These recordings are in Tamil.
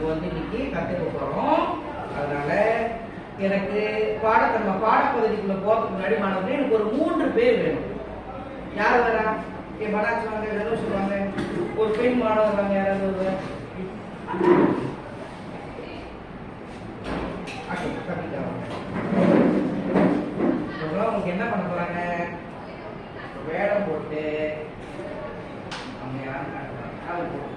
நம்ம வந்து இன்னைக்கு கத்துக்க போறோம். அதனால எனக்கு நம்ம பாடப்பகுதிக்குள்ள போறதுக்கு முன்னாடி மாணவர்களே எனக்கு ஒரு 3 பேர் வேணும். யார் வரா? மனாட்சி வாங்க, தனுஷ் வாங்க, ஒரு பெண் மாணவர் வாங்க, யாராவது வருவாங்க. உங்களுக்கு என்ன பண்ண போறாங்க? வேடம் போட்டு அவங்க யாரும் போட்டு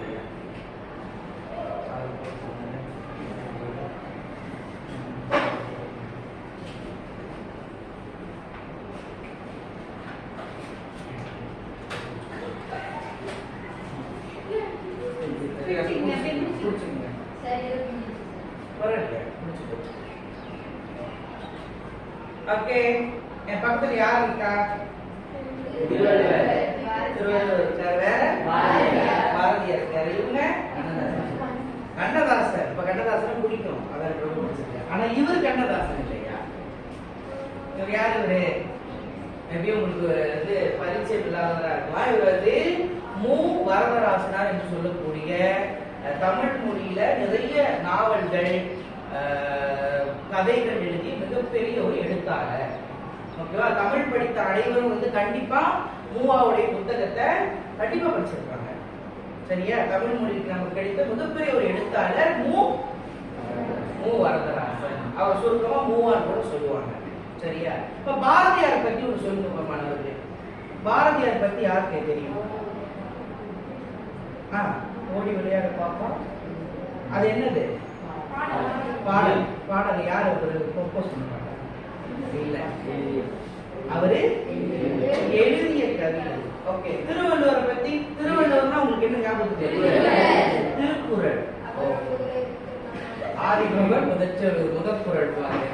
ஓகே. என் பக்கத்துல யார் இருக்கா? திருவள்ளுவர். வேற பாரதியார் இருக்காரு. இவங்க கண்ணதாசன். இப்ப கண்ணதாசன் பிடிக்கும், அதான் ரொம்ப பிடிச்சிருக்கேன். ஆனா இவர் கண்ணதாசன் இல்லையா? இவர் யார்? இவரு மேபி உங்களுக்கு வந்து பரிச்சயம் இல்லாததா இருக்கலாம். இவர் வந்து மு. வரதராசனார் என்று சொல்லக்கூடிய தமிழ் மொழியில நிறைய நாவல்கள், கதைகள் எழுதி மிகப்பெரிய ஒரு எழுத்தாளர். ஓகேவா? தமிழ் படித்த அனைவரும் வந்து கண்டிப்பா மூவாவுடைய புத்தகத்தை கண்டிப்பா படிச்சிருக்காங்க. சரியா? தமிழ் மொழிக்கு நமக்கு கிடைத்த மிகப்பெரிய ஒரு எழுத்தாளர் மு. வரதராசன். அவர் சுருக்கமா மூவார் கூட சொல்லுவாங்க. சரியா? இப்ப பாரதியாரை பத்தி ஒரு சொல்லுங்க மாணவர்களே. பாரதியார் பத்தி யாருக்கு தெரியும்? ஓடி விளையாட பார்ப்போம். அது என்னது? பாடல். பாடல் யார் ப்ரொபோஸ் பண்ணாங்க? இல்ல, அவரு எழுதிய கவிதை. ஓகே. திருவள்ளுவரை பத்தி, திருவள்ளுவர்னா உங்களுக்கு என்ன ஞாபகம் தெரியும்? திருக்குறள். ஆதிபகவன் முதற்குறள் பாருங்க.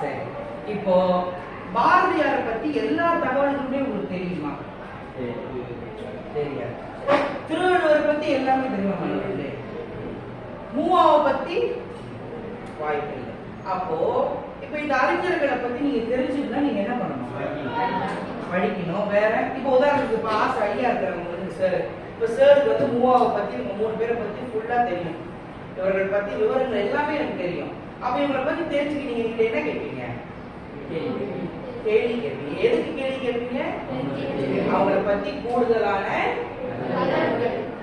சரி, இப்போ பாரதியாரை பத்தி எல்லா தகவல்களுமே உங்களுக்கு தெரியுமா? தெரியாது. திருவள்ளுவரை பத்தி எல்லாமே தெரியுமா? மூவாவை பத்தி வாய்ப்பு இல்லை. அப்போ இப்ப இந்த அறிஞர்களை பத்தி நீங்க தெரிஞ்சுக்கணும். நீங்க என்ன பண்ணணும்? படிக்கணும். வேற இப்ப உதாரணத்துக்கு இப்ப ஆசை ஐயா இருக்கிறவங்களுக்கு சார், இப்ப சாருக்கு வந்து மூவாவை பத்தி இவங்க 3 பேரை பத்தி ஃபுல்லா தெரியும். இவர்கள் பத்தி விவரங்கள் எல்லாமே எனக்கு தெரியும். அப்ப இவங்களை பத்தி தெரிஞ்சுக்கிட்டீங்க, நீங்க என்ன கேட்பீங்க? கேள்வி கேட்பீங்க. எதுக்கு கேள்வி கேட்பீங்க? அவங்களை பத்தி கூடுதலான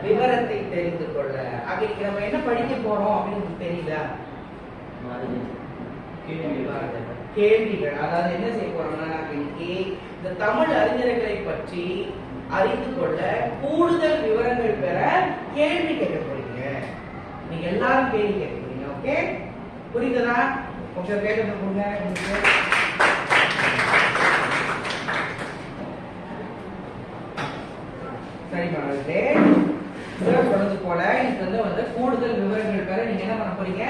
விவரத்தை தெரிந்து கொள்ள. அதுக்கு நம்ம என்ன படிக்க போறோம் அப்படின்னு தெரியல. கேள்விகள். அதாவது என்ன செய்ய போறோம்னா, இன்னைக்கு இந்த தமிழ் அறிஞர்களை பற்றி அறிந்து கொள்ள, கூடுதல் விவரங்கள் பெற கேள்வி கேட்க போறீங்க. நீங்க எல்லாரும் கேள்வி கேட்க போறீங்க. ஓகே, புரியுதா? கொஞ்சம் கேட்க போங்க. சரி மாணவர்களே, சொன்னது போல இதுக்கு வந்து கூடுதல் விவரங்கள் பெற நீங்க என்ன பண்ண போறீங்க?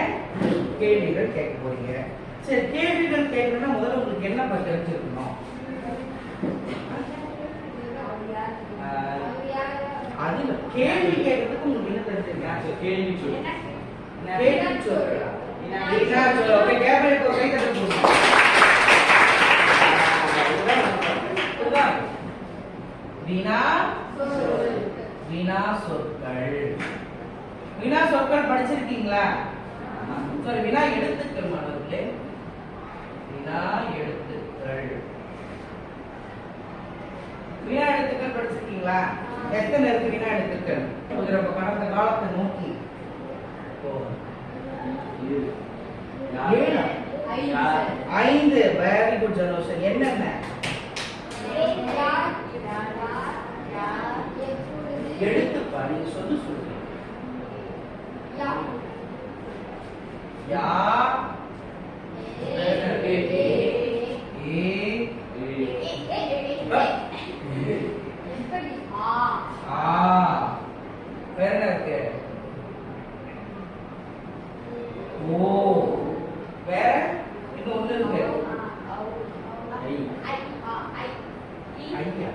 கேள்விகள் கேட்க போறீங்க. சரி, கேள்விகள் கேட்கணும்னா முதல்ல உங்களுக்கு என்ன பத்தி தெரிஞ்சிருக்கணும்? அதுல கேள்வி கேட்கறதுக்கு உங்களுக்கு என்ன தெரிஞ்சிருக்கா? கேள்வி சொல்லு. கேள்வி சொல்லு. வினா சொற்கள். வினா சொற்கள் படிச்சிருக்கீங்களா? சாரி, வினா எழுத்துக்கள் மாணவர்களே. வினா எழுத்துக்கள். வினா எழுத்துக்கள் படிச்சிருக்கீங்களா? எத்தனை இருக்கு வினா எழுத்துக்கள்? நம்ம கடந்த காலத்தை நோக்கி 5. வெரி குட் ஜனோஷன். என்னென்ன? எழுத்துப்பா. நீங்க சொல்லுங்க. யா, வேற என்ன இருக்கு? ஓ, வேற இன்னும் ஒண்ணு இருக்கு. ஐயா,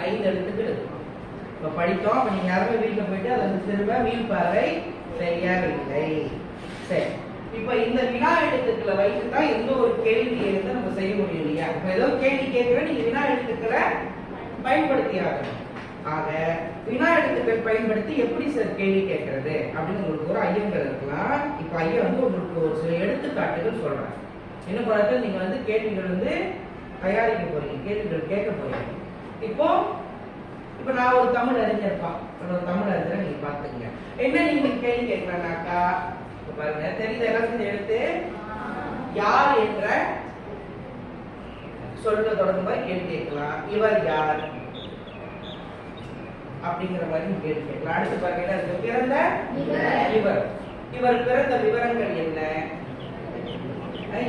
5 எழுத்துக்கள் இருக்கு. இப்ப படித்தோம். அப்ப நீங்க யாருமே வீட்டுல போயிட்டு அதை திரும்ப மீள்பார்வை செய்யவில்லை. சரி, இப்ப இந்த வினா எழுத்துக்களை வைத்துதான் எந்த ஒரு கேள்வியை நம்ம செய்ய முடியும் இல்லையா? இப்ப ஏதோ கேள்வி கேட்கிறேன், நீங்க வினா எழுத்துக்களை பயன்படுத்தியாகணும். ஆக வினா எழுத்துக்கள் பயன்படுத்தி எப்படி சார் கேள்வி கேட்கறது அப்படின்னு உங்களுக்கு ஒரு ஐயங்கள் இருக்கலாம். இப்ப ஐயா உங்களுக்கு ஒரு சில எடுத்துக்காட்டுகள் சொல்றேன். இன்னும் படத்தில் நீங்க கேள்விகள் தயாரிக்க போறீங்க, கேள்விகள் கேட்க போறீங்க. இப்போ நான் ஒரு தமிழ் அறிஞர்ப்பா, ஒரு தமிழ் அறிஞரை நீங்க பாத்துக்கங்க. என்ன நீங்க கேள்வி கேட்கலாம்னாக்கா, பாருங்க தெரிந்த எல்லாத்தையும் எடுத்து யார் என்ற சொல்ல தொடர்ந்து கேள்வி கேட்கலாம். இவர் யார் அப்படிங்கிற மாதிரி கேள்வி கேட்கலாம். அடுத்து பாருங்க என்ன இருக்கு, பிறந்த இவர் பிறந்த விவரங்கள் என்ன,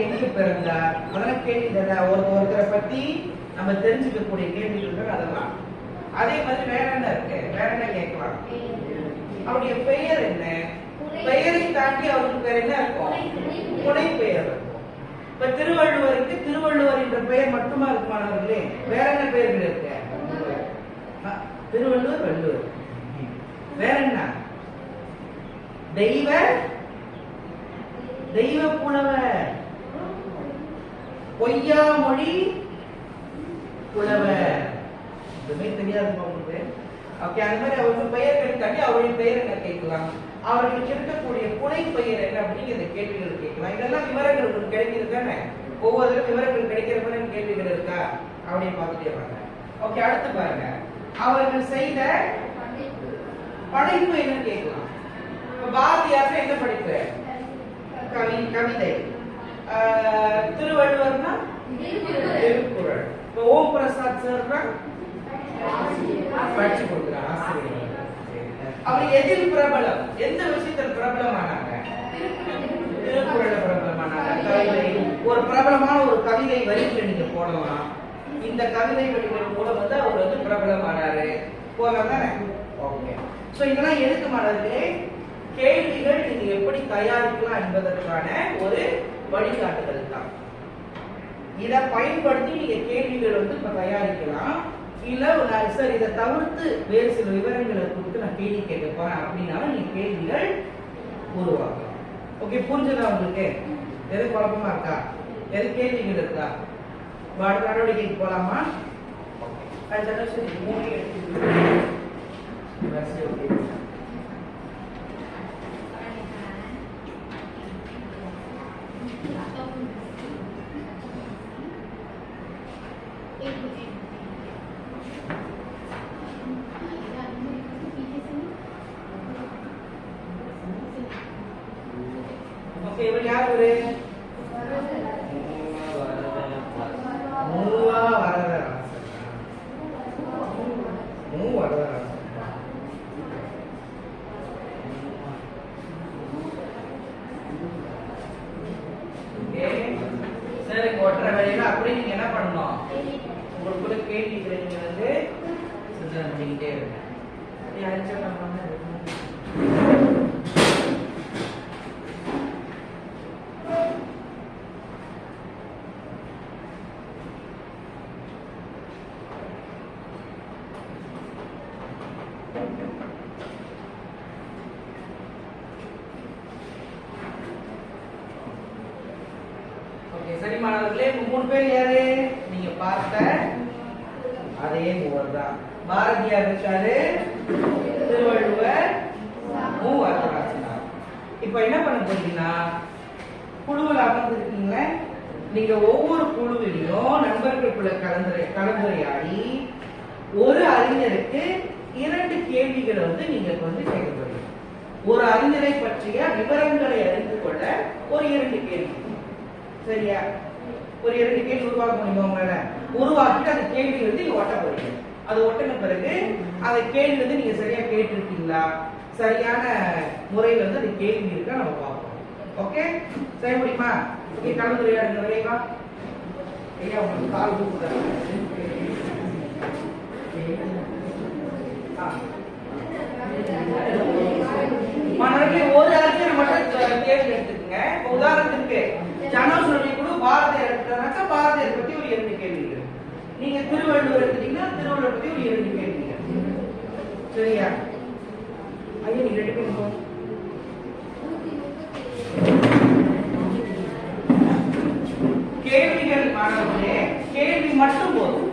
எங்க பிறந்தார், அதெல்லாம் கேள்வி. ஒருத்தரை பத்தி நம்ம தெரிஞ்சுக்கக்கூடிய கேள்விகள் அதெல்லாம். அதே மாதிரி வேற என்ன இருக்கு, வேற என்ன கேட்கலாம், அவருடைய பெயர் என்ன, பெயரை தாண்டி அவருக்கு பேர் என்ன இருக்கும், புனை பெயர் இருக்கும். இப்ப திருவள்ளுவருக்கு திருவள்ளுவர் என்ற பெயர் மட்டுமா இருக்குமானவர்களே, வேற என்ன பெயர்கள் இருக்கு, திருவள்ளுவர் வள்ளுவர், வேற என்ன, தெய்வ புலவர், பொய்யாமொழி புலவர். இதுமே தெரியாது உங்களுக்கு. ஓகே, அந்த மாதிரி அவருக்கு பெயர்களை தாண்டி அவருடைய பெயர் என்ன கேட்கலாம், அவர்களுக்கு இருக்கக்கூடிய புனை பெயர் என்ன அப்படிங்கிற கேள்விகள் கேட்கலாம். இதெல்லாம் விவரங்கள் உங்களுக்கு கிடைக்கிறது தானே, ஒவ்வொரு விவரங்கள் கிடைக்கிற மாதிரி கேள்விகள் இருக்கா அப்படின்னு பார்த்துட்டே வாங்க. ஓகே, அடுத்து பாருங்க, அவர்கள் செய்த படைப்பு என்ன கேட்கலாம். பாரதியார் என்ன படிப்பு, கவிதை. திருவள்ளுவர்னா திருக்குறள். ஓம் பிரசாத் சார் படிச்சு கொடுக்குறார், ஆசிரியர். அவர் எதில் பிரபலம், எந்த விஷயத்தில் பிரபலமானாங்க, திருக்குறள பிரபலமானாங்க. கவிதை, ஒரு பிரபலமான ஒரு கவிதை வரிகளை நீங்க போடலாம். இந்த கவிதை வரிகள் மூலம் அவர் பிரபலமானாரு போகலாம் தானே. ஓகே, சோ இதெல்லாம் எதுக்கு மாணவர்களே, கேள்விகள் நீங்க எப்படி தயாரிக்கலாம் என்பதற்கான ஒரு வழிகாட்டுதல் தான். இதை பயன்படுத்தி நீங்க கேள்விகள் இப்ப தயாரிக்கலாம். இல்ல சார் இதை தவிர்த்து வேறு சில விவரங்களை கொடுத்து நான் கேள்வி கேட்க போறேன் அப்படின்னாலும் நீங்க கேள்விகள் உருவாக்கலாம். ஓகே, புரிஞ்சுதா உங்களுக்கு? எது குழப்பமா இருக்கா, எது கேள்விகள் இருக்கா, அடுத்த நடவடிக்கைக்கு போலாமா? இவர் யார், ஒரு ஒற்றை வழியில அப்படி நீங்க என்ன பண்ணணும், உங்களுக்குள்ள கேள்விகளை நீங்க சிந்தனை பண்ணிக்கிட்டே இருங்க. சரி மாணவர்களே, மூணு பேர் யாரு, நீங்க பார்த்த அதே மூவர் தான். பாரதியார் இருக்காரு, திருவள்ளுவர், வரதராசனார். இப்ப என்ன பண்ண போறீங்கன்னா, குழுவில் அமர்ந்திருக்கீங்களே, நீங்க ஒவ்வொரு குழுவிலையும் நண்பர்களுக்குள்ள கலந்துரையாடி ஒரு அறிஞருக்கு 2 கேள்விகளை நீங்க கேட்க போறீங்க. ஒரு அறிஞரை பற்றிய விவரங்களை அறிந்து கொள்ள ஒரு 2 கேள்வி. சரியா, ஒரு 2 கேள்வி உருவாக்க முடியுமா உங்களால? உருவாக்கிட்டு அந்த கேள்வி நீங்க ஒட்ட போறீங்க. அது ஒட்டின பிறகு அந்த கேள்வி நீங்க சரியா கேட்டிருக்கீங்களா, சரியான முறையில் அந்த கேள்வி இருக்கா நம்ம பார்ப்போம். ஓகே, செய்ய முடியுமா? ஓகே, கலந்துரையாடுங்க விரைவா. ஐயா உங்களுக்கு கால் கூப்பிடுறாங்க. மாணவர்களே, ஒரு அறிஞர் மட்டும் கேள்வி எடுத்துக்கங்க. உதாரணத்துக்கு ஜனோசனுடைய குழு பாரதியார் எடுத்தாக்கா பாரதியார் பத்தி ஒரு 2 கேள்விகள், நீங்க திருவள்ளுவர் எடுத்தீங்கன்னா திருவள்ளுவர் பத்தி ஒரு 2 கேள்விகள். சரியா ஐயா, நீங்க 2 பேரும் கேள்விகள். மாணவர்களே, கேள்வி மட்டும் போதும்.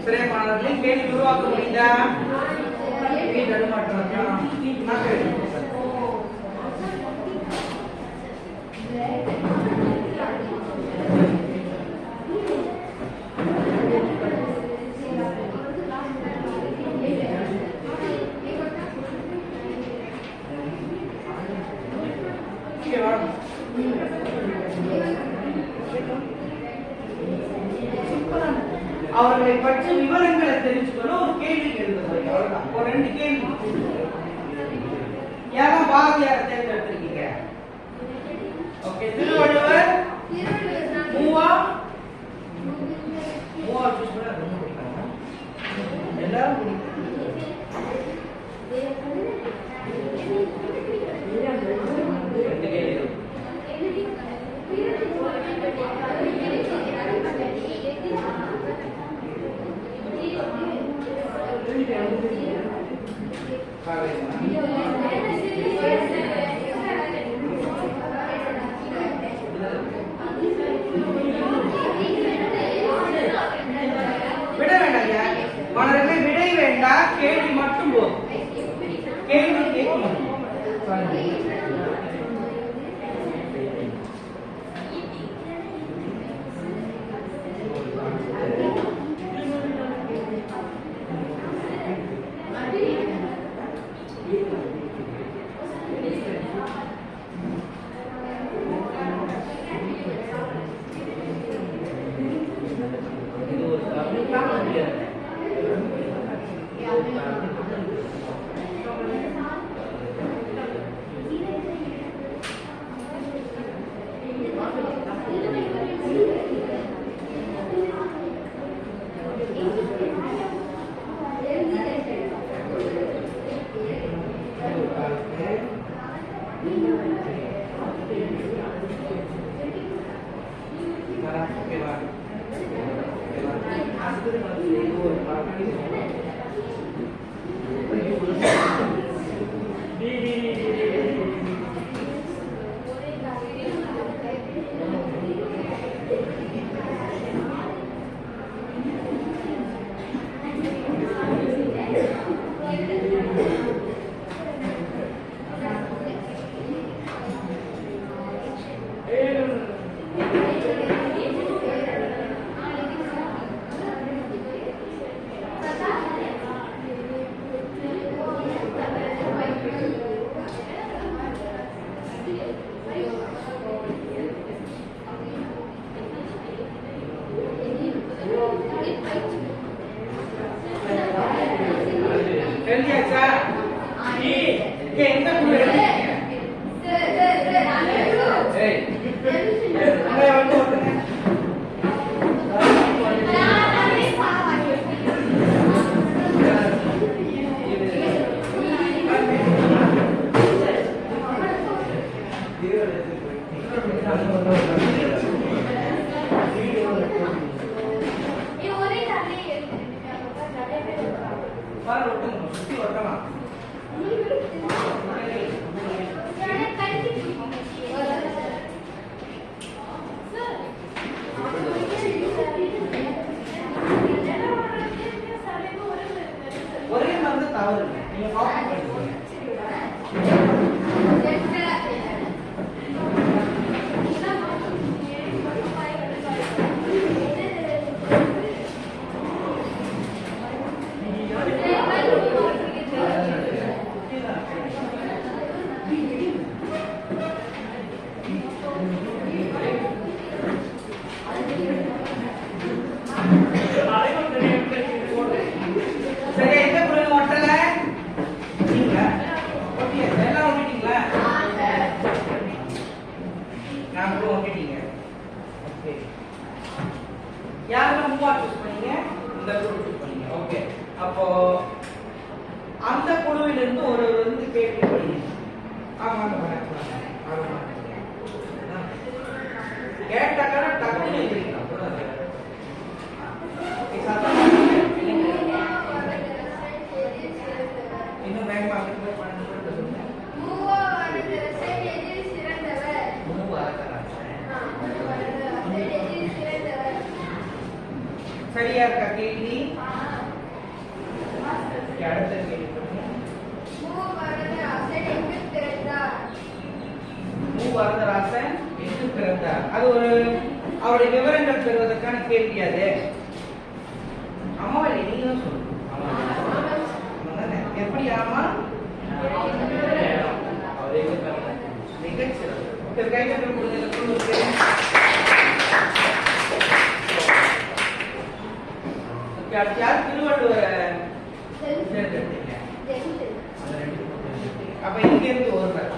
சரி மாணவர்களே, கேள்வி உருவாக்க முடியுதா? அவர்களை பற்றி விவரங்களை தெரிஞ்சுக்கணும். ஒரு கேள்வி எழுதுறது அவ்வளவுதான். ஒரு 2 கேள்வி. யாரும் பாரதியார் தேர்ந்தெடுத்திருக்கீங்க? ஓகே. திருவள்ளுவர் மூவா சூஸ் பண்ண ரொம்ப பிடிக்கும். எல்லாரும் பிடிக்கும். விட வேண்டாம். மாணவர்களே, விடை வேண்டாம், கேள்வி மட்டும் போதும். கேள்வி கேட்கணும். தெரிஞ்சாச்சா? எந்த குழு எடுத்தீங்க? சுத்தி வரலாம். ஒரே மாதிரி தவறு நீங்க காப்பி பண்ணிக்கோங்க. யாரெல்லாம் மூவா சூஸ் பண்ணீங்க? இந்த குழு சூஸ் பண்ணீங்க. ஓகே, அப்போ அந்த குழுவிலிருந்து ஒரு வந்து கேள்வி படிங்க. கேட்டாக்கா டக்குனு எழுதிக்கலாம். இன்னும் வேகமா சரியா இருக்கா கேள்வி? அடுத்த கேள்வி வரதராசன் எங்கு பிறந்தார்? அது ஒரு அவருடைய விவரங்கள் பெறுவதற்கான கேள்வி. அது அம்மாவளி நீங்க தான் சொல்லுங்க. எப்படி ஆமா மிகச்சிறந்த கைகள் கொடுங்க. யார் திருவள்ளுவரை தேர்ந்தெடுத்தீங்க? அப்ப இங்க இருந்து ஒருவர்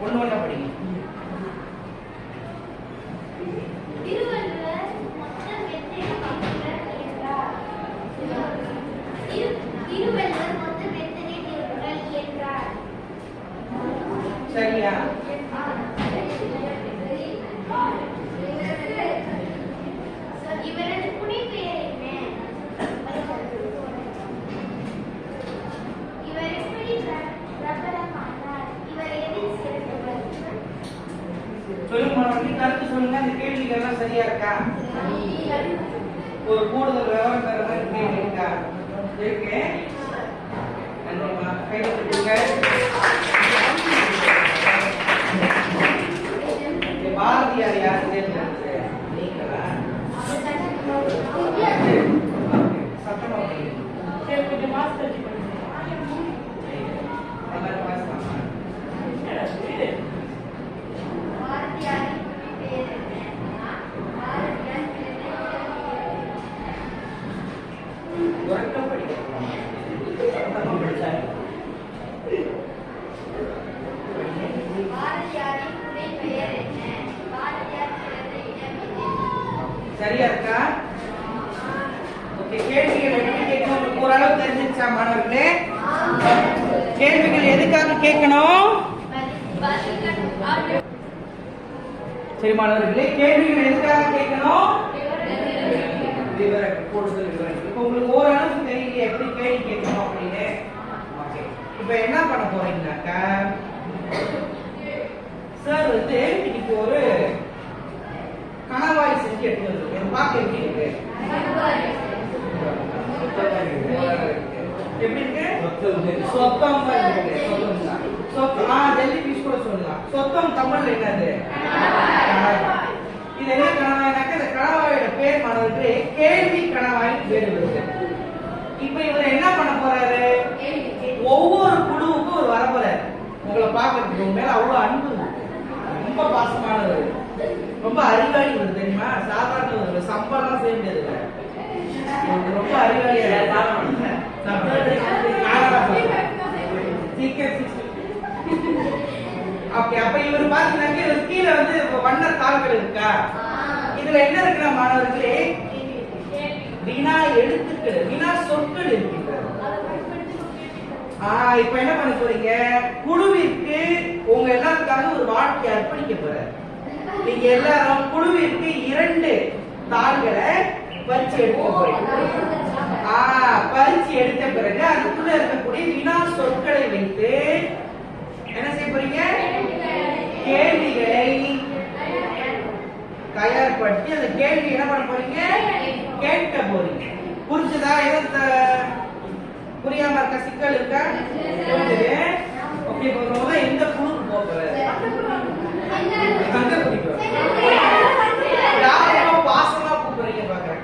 ஒண்ணு ஒண்ணா படிங்க. சரியா? சொல்லுங்க, கருத்து சொல்லுங்க. அந்த கேள்விகள் எல்லாம் சரியா இருக்கா? ஒரு கூடுதல் விவரம் தர மாதிரி கேள்வி இருக்கா? இருக்கு. நன்றிமா, கையில கொடுங்க. பாரதியார் யார் தேர்ந்தெடுத்தது? நீங்களா? சத்தமா கொஞ்சம் மாஸ்டர் சரியா இருக்கா? ஓகே, கேள்விகள் எப்படி கேட்கணும் ஓரளவு தெரிஞ்சிருச்சா மாணவர்களே? கேள்விகள் எதுக்காக கேட்கணும்? சரி மாணவர்களே, கேள்விகள் எதுக்காக கேட்கணும்? விவரம், கூடுதல் விவரம். இப்போ உங்களுக்கு ஓரளவு தெரியல எப்படி கேள்வி கேட்கணும் அப்படின்னு. ஓகே, இப்போ என்ன பண்ண போறீங்கன்னாக்கா, சார் வந்து இன்னைக்கு ஒரு கணவாய் செஞ்சு எடுத்து வந்து பார்க்க எப்படி இருக்கு? எப்படி இருக்கு? சொத்தம் ஜெல்லி பீஸ் கூட சொல்லலாம். சொத்தம் தமிழ்ல என்னது? இது என்ன கணவாய்னாக்க, இந்த கணவாயோட பேர் மாணவர்களே கேள்வி கணவாய் பேர் வருது. இப்ப இவர் என்ன பண்ண போறாரு? ஒவ்வொரு குழுவுக்கும் ஒரு வரப்போறாரு. உங்களை பாக்குறதுக்கு உங்க மேல அவ்வளவு அன்பு, ரொம்ப பாசமானவர், ரொம்ப அறிவாளி வருது தெரியுமா? சாதாரண ஒரு சம்பளம் செய்ய முடியாது, ரொம்ப அறிவாளியா. ஓகே, அப்ப இவர் பாத்தீங்கன்னா இவர் கீழே வந்து வண்ண தாள்கள் இருக்கா? இதுல என்ன இருக்குன்னா மாணவர்களே, வினா எழுத்துக்கள், வினா சொற்கள் இருக்கின்றது. இப்ப என்ன பண்ண போறீங்க? குழுவிற்கு உங்க எல்லாருக்காக ஒரு வாழ்க்கை அர்ப்பணிக்க போறாரு. நீங்க எல்லாரும் குழுவிற்கு 2 தாள்களை பறிச்சு எடுக்க போறீங்க. பறிச்சு எடுத்த பிறகு அதுக்குள்ள இருக்கக்கூடிய வினா சொற்களை வைத்து என்ன செய்ய போறீங்க? கேள்விகளை தயார்படுத்தி அந்த கேள்வி என்ன பண்ண போறீங்க? கேட்க போறீங்க. புரிஞ்சுதா? எது புரியாம இருக்க சிக்கல் இருக்கா? புரிஞ்சுது? ஓகே, முதல்ல எந்த குழுக்கு போறது? யாரும் பாசமா கூப்பிடுறீங்க பாக்குறேன்.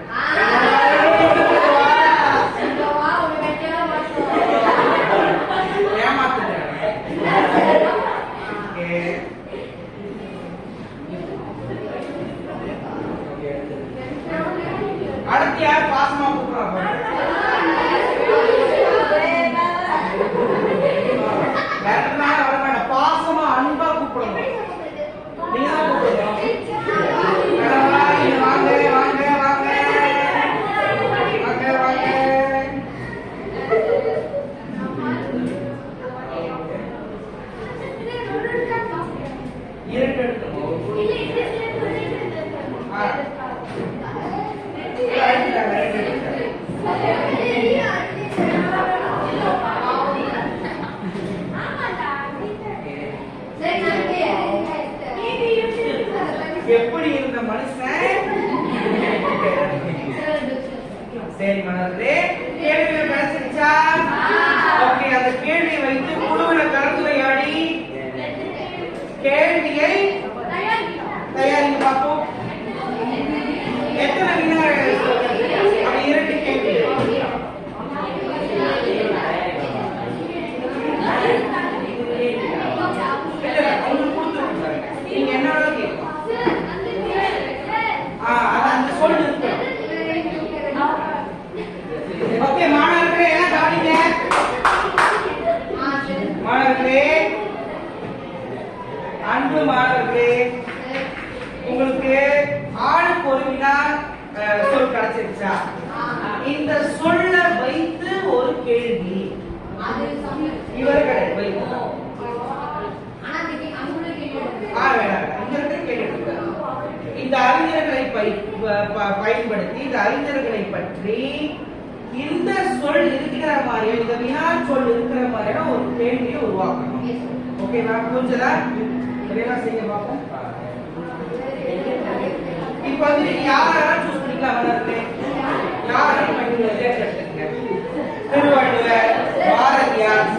அடுத்து யார் பாசமா கூப்பிடுறாங்க? பாசமா அன்பா எப்படி இருந்த மனுஷன்? சரி மனதிலே கேள்விகள் கிடைச்சிருச்சா? ஓகே, அந்த கேள்வியை வைத்து குழுவில கலந்துரையாடி கேள்வியை தயாரிக்க பார்ப்போம். எத்தனை வினாடிகள்? அது 2 கேள்வி. நீங்க என்ன கேட்கலாம். அந்த சொல் இருக்கு. ஓகே மாணவர்களே, எல்லாம் கவனிங்க. மாணவர்களே, அன்பு மாணவர்களே, உங்களுக்கு ஆளுக்கு ஒரு வினா சொல் கிடைச்சிருச்சா? இந்த சொல்ல வைத்து ஒரு கேள்வி இவர்களை வைத்து இந்த அறிஞர்களை பயன்படுத்தி இந்த அறிஞர்களை பற்றி இந்த சொல் இருக்கிற மாதிரியும் இந்த வினா சொல் இருக்கிற மாதிரியும் ஒரு கேள்வியை உருவாக்கணும். ஓகேவா? புரிஞ்சதா? இதெல்லாம் செய்ய பார்ப்போம். இப்ப வந்து நீங்க யாரெல்லாம் சூஸ் பண்ணிக்கலாம்? வளர்ந்து யாரும் தேர்ந்தெடுத்துங்க. திருவள்ளுவர், பாரதியார்,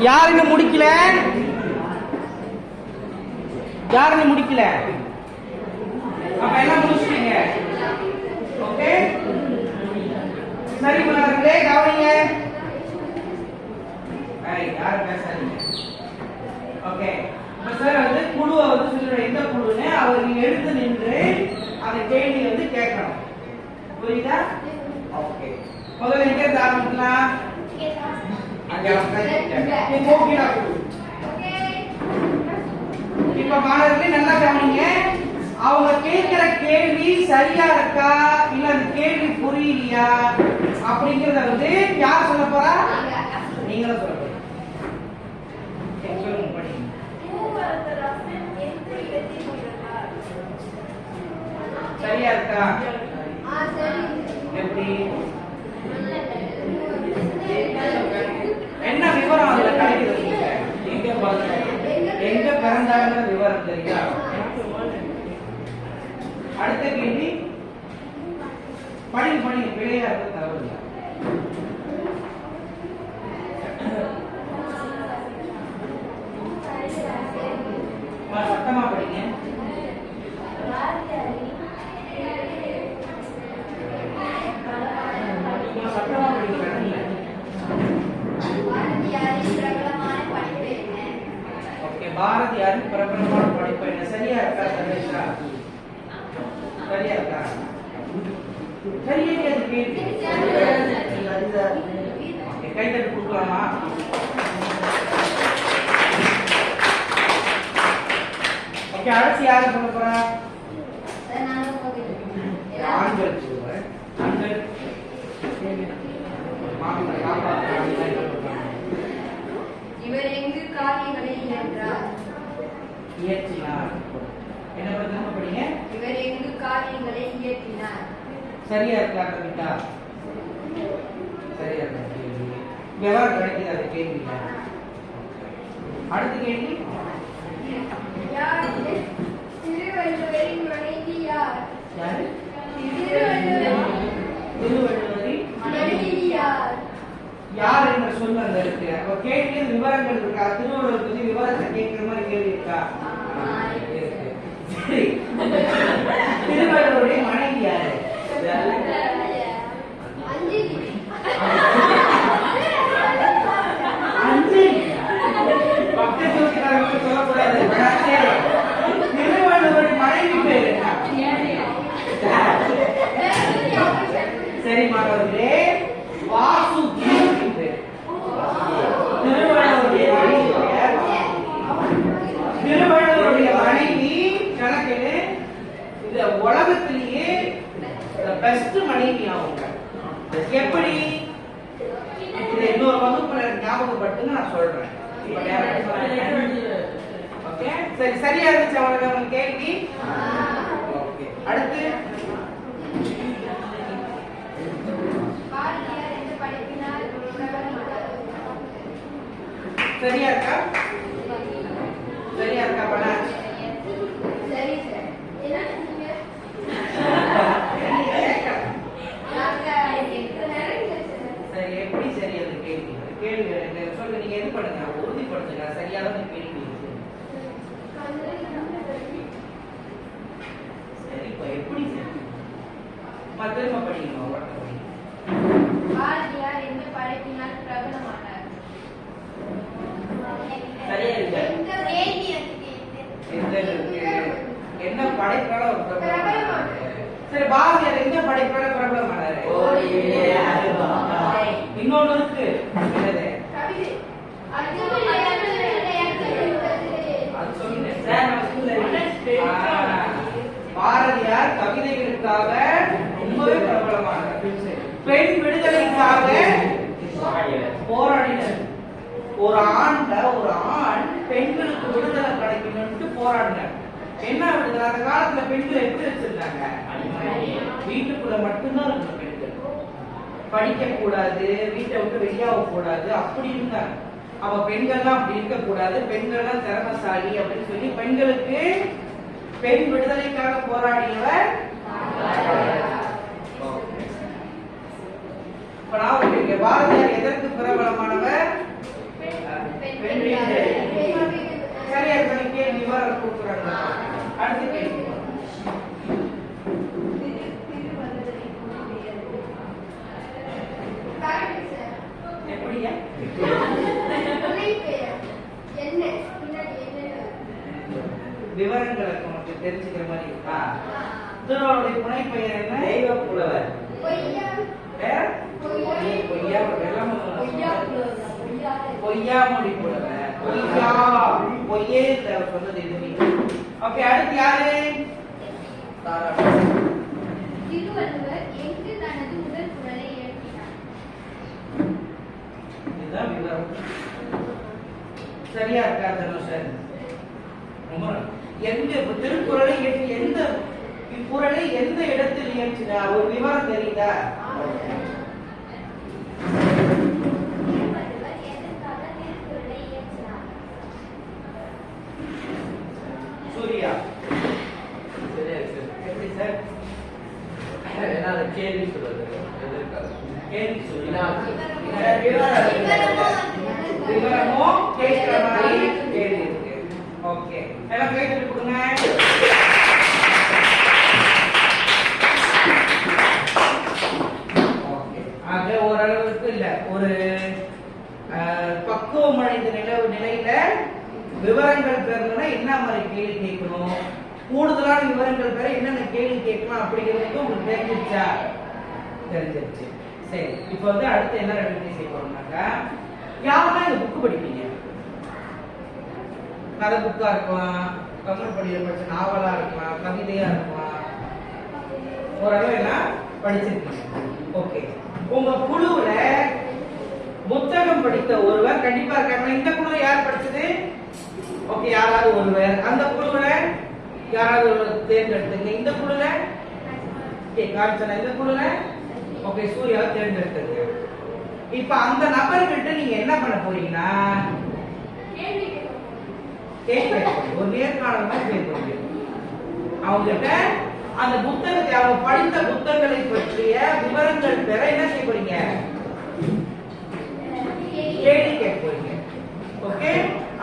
யார் இன்னும் முடிக்கல? யாருன்னு முடிக்கல? அப்ப எல்லாம் முடிச்சிட்டீங்க. ஓகே, சரி மாணவர்களே கவனிங்க. யாரும் பேசாதீங்க. ஓகே, சார் வந்து குழுவை வந்து சொல்ற எந்த குழுன்னு அவர் நீங்க எடுத்து நின்று அந்த கேள்வி வந்து கேட்கணும். புரியுதா? ஓகே, முதல்ல எங்க இருந்து ஆரம்பிக்கலாம்? இப்ப மாணவர்களே நல்லா கவனிங்க. அவங்க கேட்கிற கேள்வி சரியா இருக்கா இல்ல அந்த கேள்வி புரியலையா அப்படிங்கறத வந்து யார் சொல்ல போறா? நீங்களும் சொல்ல போறீங்க. சரியா இருக்கா? எப்படி? என்ன விவரம் அதுல கிடைக்குது? எங்க பிறந்தாங்க விவரம் தெரியா? அடுத்த கேள்வி படிங்க படிங்க, பிழையா இருக்க தவறு. சத்தமா படிங்க. சத்தமா படிங்க. ஓகே, பாரதியாரின் பிரபலமான படைப்பு என்ன? சரியா இருக்கா சந்தேஷா? சரியா இருக்கா? சரியா அது கேள்வி. ஓகே, கைதட்டு கொடுக்கலாமா? ஓகே, அடுத்து யாரு சொல்ல போறா? ஆண்கள் சொல்லுவேன். ஆண்கள் இவர் எங்கு காரியங்களை இயன்றார்? இயற்றினார். என்ன பண்றீங்க படிங்க? இவர் எங்கு காரியங்களை இயற்றினார். சரியா இருக்கா கவிதா? சரியா இருக்கா கேள்வி. விவரம் கிடைக்குது அந்த கேள்வியில. அடுத்த கேள்வி. யார் திருவள்ளுவரின் மனைவி யார்? யாரு? திருவள்ளுவரின் மனைவி யார்? யார் என்ற சொல் அங்க இருக்கு. அப்ப கேள்வி விவரங்கள் இருக்கா? திருவள்ளுவர் பத்தி விவரத்தை கேட்கிற மாதிரி கேள்வி இருக்கா? இருக்கு. சரி, திருவள்ளுவருடைய மனைவி யாரு? பக்கத்து வீட்டுக்காரங்க சொல்லக்கூடாது. திருவள்ளுவருடைய மனைவி பேர் என்ன? சரி மாணவர்களே, வாசுகி பேர். திருவள்ளுவருடைய மனைவி பெயர். திருவள்ளுவருடைய மனைவி கணக்கு இந்த உலகத்திலேயே பெஸ்ட் மனைவி அவங்க. எப்படி? இதை இன்னொரு வகுப்புல ஞாபகப்படுத்துங்க, நான் சொல்றேன். ஓகே, சரி, சரியா இருந்துச்சு அவங்களுக்கு கேள்வி. ஓகே, அடுத்து சரியா இருக்கா? சரியா இருக்கா பண்ண? சரி சார். சரி, எப்படி சரி அது கேள்வி? கேள்வி சொல்லுங்க, நீங்க எது பண்ணுங்க, உறுதிப்படுத்துங்க சரியான கேள்வி. சரி, இப்ப எப்படி சரி? திரும்ப படிக்கணும். பாரதியார் எந்த படைப்பினால் பிரபலமானார்? சரியா இருக்கு. என்ன படைப்பால ஒரு பிரபலமானார்? சரி, பாரதியார் எந்த படைப்பால பிரபலமானார்? இன்னொன்னு இருக்கு, என்னது? அது சொல்லுங்க சார். நம்ம ஸ்கூல்ல பாரதியார் கவிதைகளுக்காக ரொம்பவே பிரபலமானார். பெண் விடுதலைக்காக போராடினார். ஒரு ஆண் பெண்களுக்கு விடுதலை கிடைக்கணும்னு போராடினார். என்ன விடுதலை? அந்த காலத்துல பெண்கள் எப்படி வச்சிருந்தாங்க? வீட்டுக்குள்ள மட்டும்தான் இருக்கணும். பெண்கள் படிக்க கூடாது, வீட்டை விட்டு வெளியாக கூடாது, அப்படி இருந்தாங்க. அவ பெண்கள்லாம் அப்படி இருக்க கூடாது, பெண்கள்லாம் திறமசாலி அப்படின்னு சொல்லி பெண்களுக்கு பெண் விடுதலைக்காக போராடியவர். பாரதியார் எதற்கு பிரபலமானவர்? சரியா கேள்வி விவரம் கொடுக்குறாங்க. அடுத்த கேள்வி எப்படியா விவரங்களை உனக்கு தெரிஞ்சுக்கிற மாதிரி இருக்கா? திருவள்ளுடைய புனை பெயர் என்ன? தெய்வ புலவர். வேற? பொய்யாமொழி புலவர். பொய்யா பொய்யே சொன்னது எதுவுமே. ஓகே, அடுத்து யாரு? திருவள்ளுவர் எங்கு தனது முதல் குறளை எழுதினார்? இதுதான் விவரம். சரியா இருக்கா தனுஷன்? எங்க திருக்குறளை எந்த குறளை எந்த இடத்தில் இயற்றினார்? ஒரு விவரம் தெரியுதா? சூர்யா எப்படி சார்? கேள்வி சொல்றது கேள்வி சொல்லினா விவரமோ கேட்கிற மாதிரி கேள்வி இருக்கு. ஓகே, எல்லாம் கேட்டு கொடுங்க. ஆக ஓரளவுக்கு இல்ல, ஒரு பக்குவம் அடைந்த நிலையில விவரங்கள் பெறணும்னா என்ன மாதிரி கேள்வி கேட்கணும், கூடுதலான விவரங்கள் பெற என்னென்ன கேள்வி கேட்கலாம் அப்படிங்கிறது உங்களுக்கு தெரிஞ்சிருச்சா? தெரிஞ்சிருச்சு. சரி, இப்போ வந்து அடுத்து என்ன ரெண்டு செய்ய போறோம்னாக்கா, யாரெல்லாம் இந்த புக்கு படிப்பீங்க? கதை புக்கா இருக்கலாம், கமல் படிச்ச நாவலா இருக்கலாம், கவிதையா இருக்கலாம், ஓரளவு எல்லாம் படிச்சிருக்கீங்க. ஓகே, உங்க குழுவுல புத்தகம் படித்த ஒருவர் கண்டிப்பா இருக்காங்க. இந்த குழு யார் படிச்சது? ஓகே, யாராவது ஒருவர். அந்த குழுவுல யாராவது ஒருவர் தேர்ந்தெடுத்துங்க. இந்த குழுல காஞ்சனா, இந்த குழுல ஓகே சூர்யாவை தேர்ந்தெடுத்துங்க. இப்ப அந்த நபர்கிட்ட நீங்க என்ன பண்ண போறீங்கன்னா ஒரு நேர்காணல் மாதிரி செய்ய போறீங்க. அவங்ககிட்ட அந்த புத்தகத்தை, அவங்க படித்த புத்தகங்களை பற்றிய விவரங்கள் பெற என்ன செய்ய போறீங்க? கேள்வி கேட்க போறீங்க. ஓகே,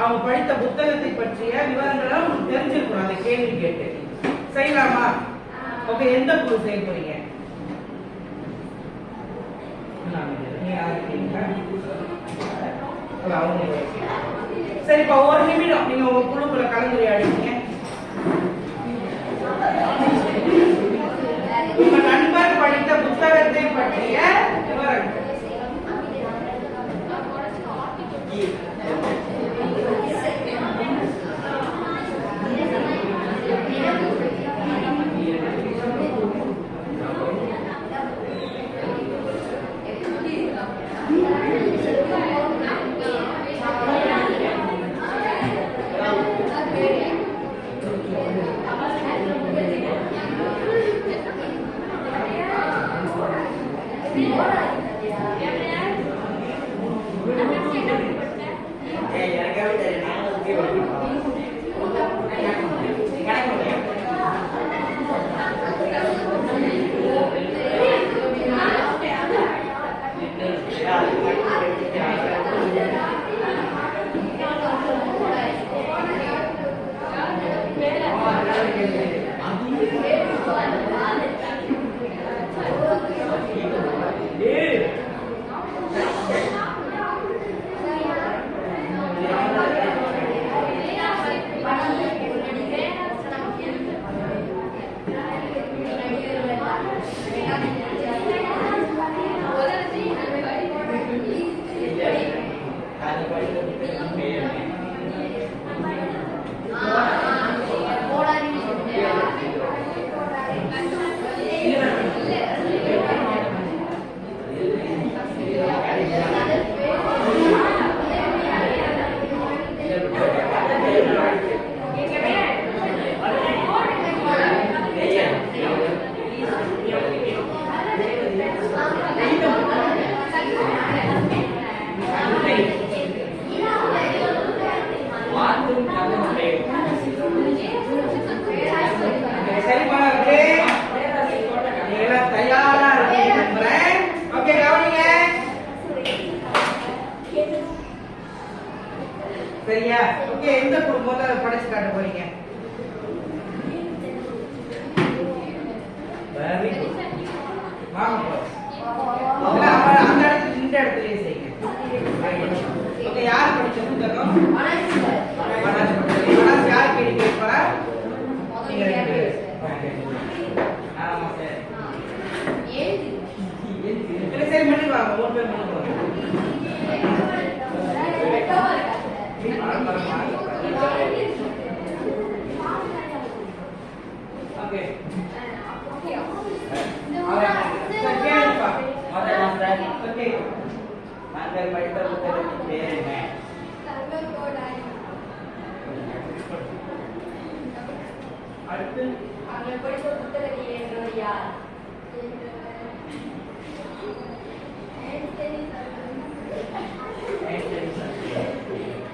அவங்க படித்த புத்தகத்தை பற்றிய விவரங்களை உங்களுக்கு தெரிஞ்சிருக்கணும். அந்த கேள்வி கேட்டு செய்யலாமா? ஓகே, எந்த குழு செய்ய போறீங்க? சரி, இப்ப ஒரு நிமிடம் நீங்க உங்க குழுக்குள்ள கலந்துரையாடுங்க. உங்க நண்பர் படித்த புத்தகத்தை பற்றிய விவரங்கள். போய் முன்னுக்கு ஓகே நாங்கள் படித்த புத்தகத்தின் பேர் என்ன? அடுத்து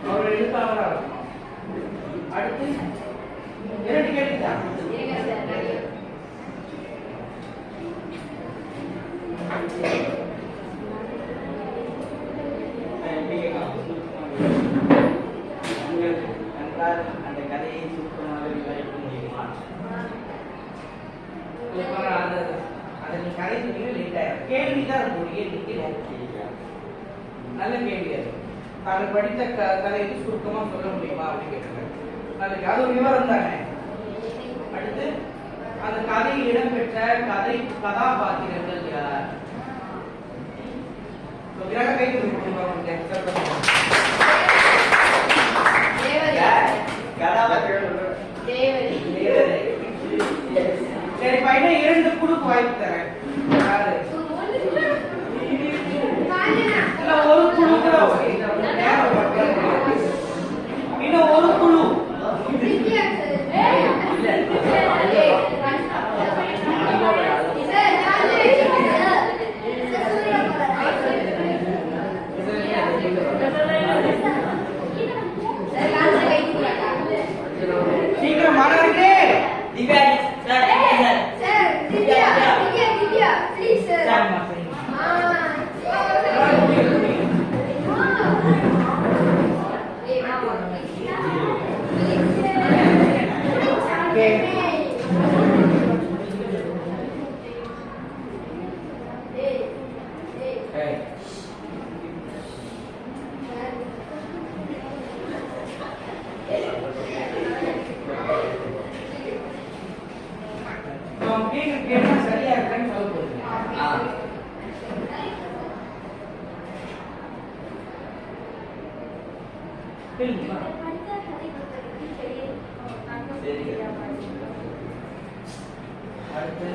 அவர் எழுத்தாளராக இருக்கணும். அடுத்து இரண்டு கேட்டுதா? அந்த கதையை சுருக்கமாக விவரிக்க முடியுமா? அதை நீ கதை சொல்லி லேட் ஆயிடும். கேள்விதான் இருக்கும். நல்ல கேள்வி அது. தாங்கள் படித்த கதையை சுருக்கமா சொல்ல முடியுமா அப்படின்னு கேட்டாங்க. நாளைக்கு அது ஒரு விவரம் தானே. அடுத்து அந்த கதையில் இடம்பெற்ற கதாபாத்திரங்கள் யார்? கை சரி பையனை இரண்டு குழுக்கு வாய்ப்பு தரேன். ஒரு குழு இன்னும் ஒரு குழு சீக்கிரம் மாணவர்களே. சரியா இருக்குன்னு சொல்ல போறீங்க. அடுத்து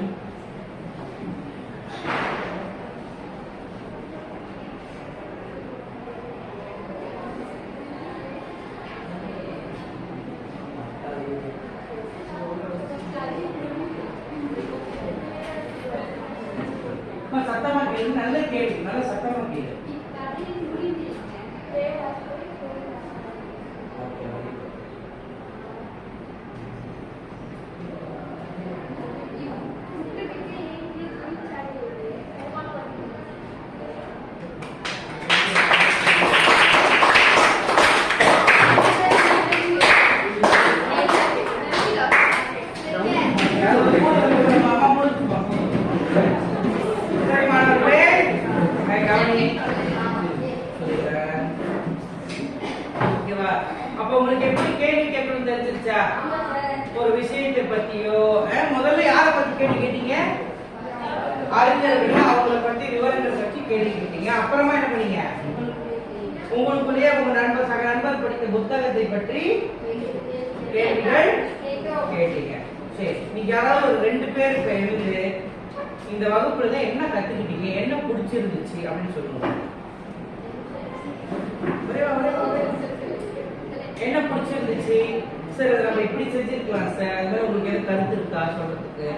சத்தமா கேளு. நல்ல கேள்வி. நல்ல சத்தமா கேளு. அப்ப உங்களுக்கு எப்படி கேள்வி கேட்கணும் தெரிஞ்சிருச்சா? ஒரு விஷயத்தை பத்தியோ முதல்ல யார பத்தி கேள்வி கேட்டீங்க? அறிஞர்கள் அவங்கள பத்தி விவரங்கள் பற்றி கேள்வி கேட்டீங்க. அப்புறமா என்ன பண்ணீங்க? உங்களுக்குள்ளேயே உங்க நண்பர் சக நண்பர் படித்த புத்தகத்தை பற்றி கேள்விகள் கேட்டீங்க. சரி, நீங்க யாராவது ஒரு 2 பேர் இப்ப எழுந்து இந்த வகுப்புல தான் என்ன கத்துக்கிட்டீங்க, என்ன பிடிச்சிருந்துச்சு அப்படின்னு சொல்லுங்க. என்ன பிடிச்சிருந்துச்சு சார், அதை நம்ம இப்படி செஞ்சிருக்கலாம் சார், அது மாதிரி உங்களுக்கு எது கருத்து இருக்கா சொல்றதுக்கு?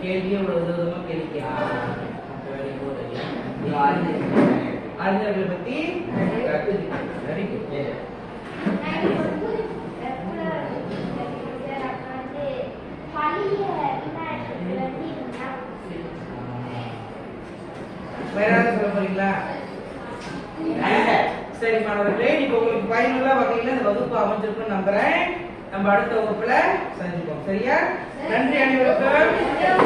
கேள்வியே ஒரு விதமா கேள்விக்கலாம். அறிஞர்களை பத்தி வெரி குட். வேற ஏதாவது சொல்ல போறீங்களா? சரி மாணவர்களே, இப்போ உங்களுக்கு பயனுள்ள வகையில இந்த வகுப்பு அமைஞ்சிருக்குன்னு நம்புறேன். நம்ம அடுத்த வகுப்புல சந்திப்போம். சரியா? நன்றி அனைவருக்கும்.